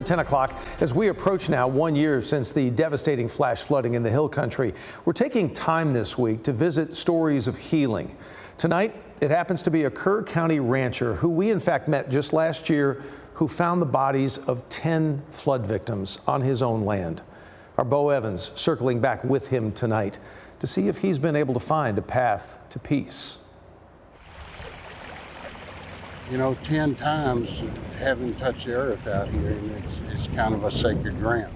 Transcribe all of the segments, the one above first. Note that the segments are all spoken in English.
10 o'clock. As we approach now 1 year since the devastating flash flooding in the Hill Country, we're taking time this week to visit stories of healing. Tonight, it happens to be a Kerr County rancher who we in fact met just last year, who found the bodies of 10 flood victims on his own land. Our Bo Evans circling back with him tonight to see if he's been able to find a path to peace. You know, 10 times heaven touched the earth out here, and it's kind of a sacred ground.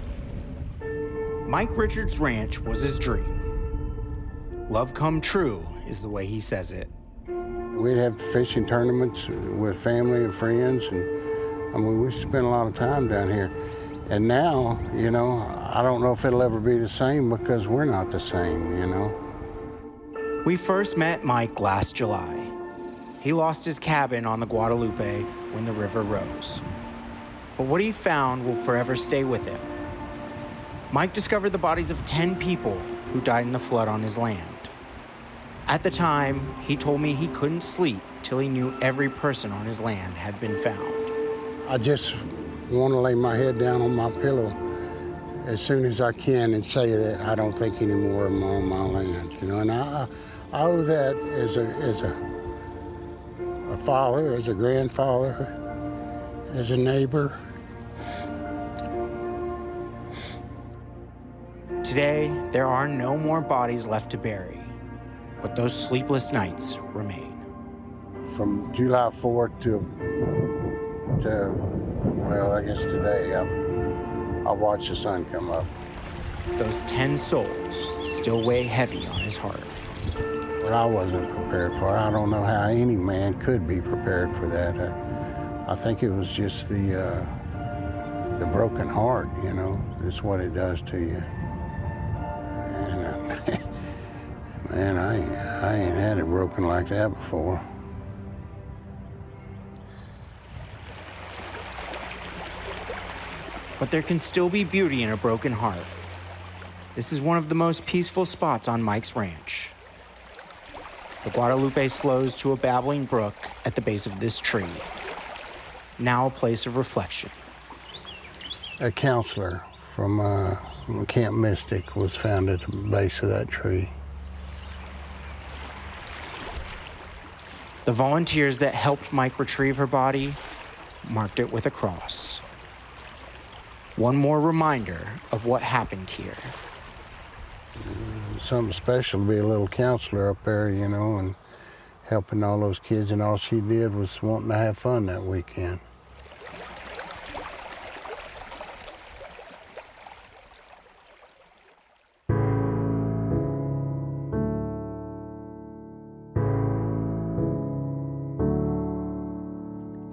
Mike Richards' ranch was his dream. Love come true is the way he says it. We'd have fishing tournaments with family and friends, and I mean, we spent a lot of time down here. And now, you know, I don't know if it'll ever be the same because we're not the same, you know. We first met Mike last July. He lost his cabin on the Guadalupe when the river rose. But what he found will forever stay with him. Mike discovered the bodies of 10 people who died in the flood on his land. At the time, he told me he couldn't sleep till he knew every person on his land had been found. I just want to lay my head down on my pillow as soon as I can and say that I don't think anymore of them on my land, you know. And I owe that as a father, as a grandfather, as a neighbor. Today, there are no more bodies left to bury, but those sleepless nights remain. From July 4th to well, I guess today, I've watched the sun come up. Those 10 souls still weigh heavy on his heart. But I wasn't prepared for it. I don't know how any man could be prepared for that. I think it was just the broken heart, you know. It's what it does to you. And man, I ain't had it broken like that before. But there can still be beauty in a broken heart. This is one of the most peaceful spots on Mike's ranch. The Guadalupe slows to a babbling brook at the base of this tree, now a place of reflection. A counselor from Camp Mystic was found at the base of that tree. The volunteers that helped Mike retrieve her body marked it with a cross. One more reminder of what happened here. Something special to be a little counselor up there, you know, and helping all those kids, and all she did was wanting to have fun that weekend.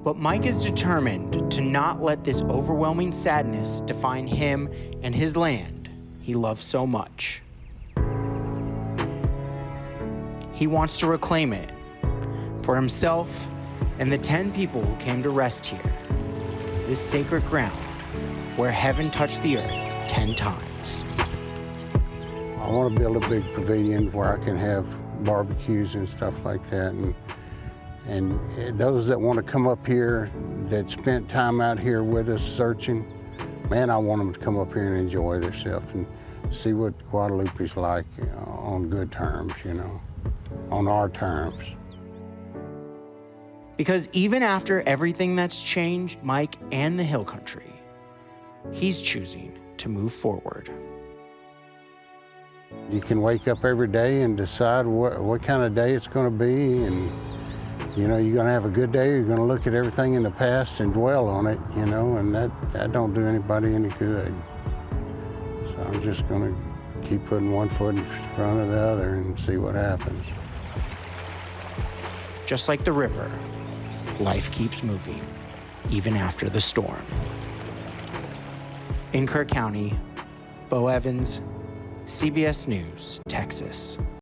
But Mike is determined to not let this overwhelming sadness define him and his land he loves so much. He wants to reclaim it for himself and the 10 people who came to rest here, this sacred ground where heaven touched the earth 10 times. I want to build a big pavilion where I can have barbecues and stuff like that. And those that want to come up here, that spent time out here with us searching, man, I want them to come up here and enjoy themselves and see what Guadalupe's like, you know, on good terms, you know, on our terms. Because even after everything that's changed Mike and the Hill Country, he's choosing to move forward. You can wake up every day and decide what kind of day it's going to be, and you know, you're going to have a good day, you're going to look at everything in the past and dwell on it, you know, and that don't do anybody any good. So I'm just going to keep putting one foot in front of the other and see what happens. Just like the river, life keeps moving, even after the storm. In Kerr County, Bo Evans, CBS News, Texas.